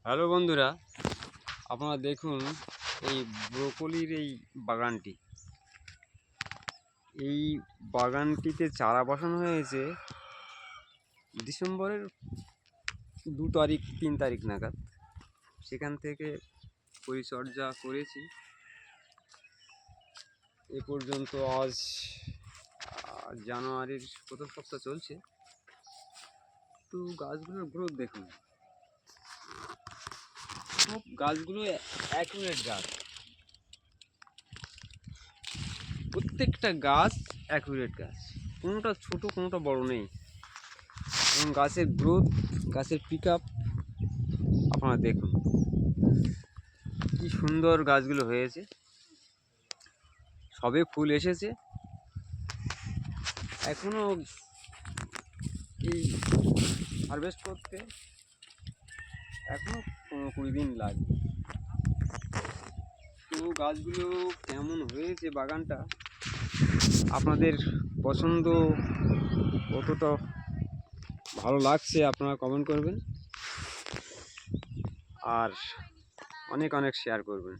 Hello বন্ধুরা, আপনারা দেখুন এই ব্রোকলির এই বাগানটি। এই বাগানটিতে চারা বসানো হয়েছে ডিসেম্বরের 2 তারিখ 3 তারিখ নাগাদ। সেখান থেকে পরিচর্যা করেছি এ পর্যন্ত। আজ জানুয়ারির প্রথম সপ্তাহ চলছে। তো গাছগুলোর গ্রোথ দেখুন, সব গাছগুলো অ্যাকুরেট গাছ, প্রত্যেকটা গাছ অ্যাকুরেট গাছ, কোনোটা ছোট কোনোটা বড় নেই। এবং গাছের গ্রোথ, গাছের পিক আপ আপনারা দেখুন কি সুন্দর গাছগুলো হয়েছে। সবে ফুল এসেছে, এখনো এই হারভেস্ট করতে এখনো 15-20 দিন লাগবে। তো গাছগুলো কেমন হয়েছে, বাগানটা আপনাদের পছন্দ কতটা ভালো লাগছে আপনারা কমেন্ট করবেন, আর অনেক অনেক শেয়ার করবেন।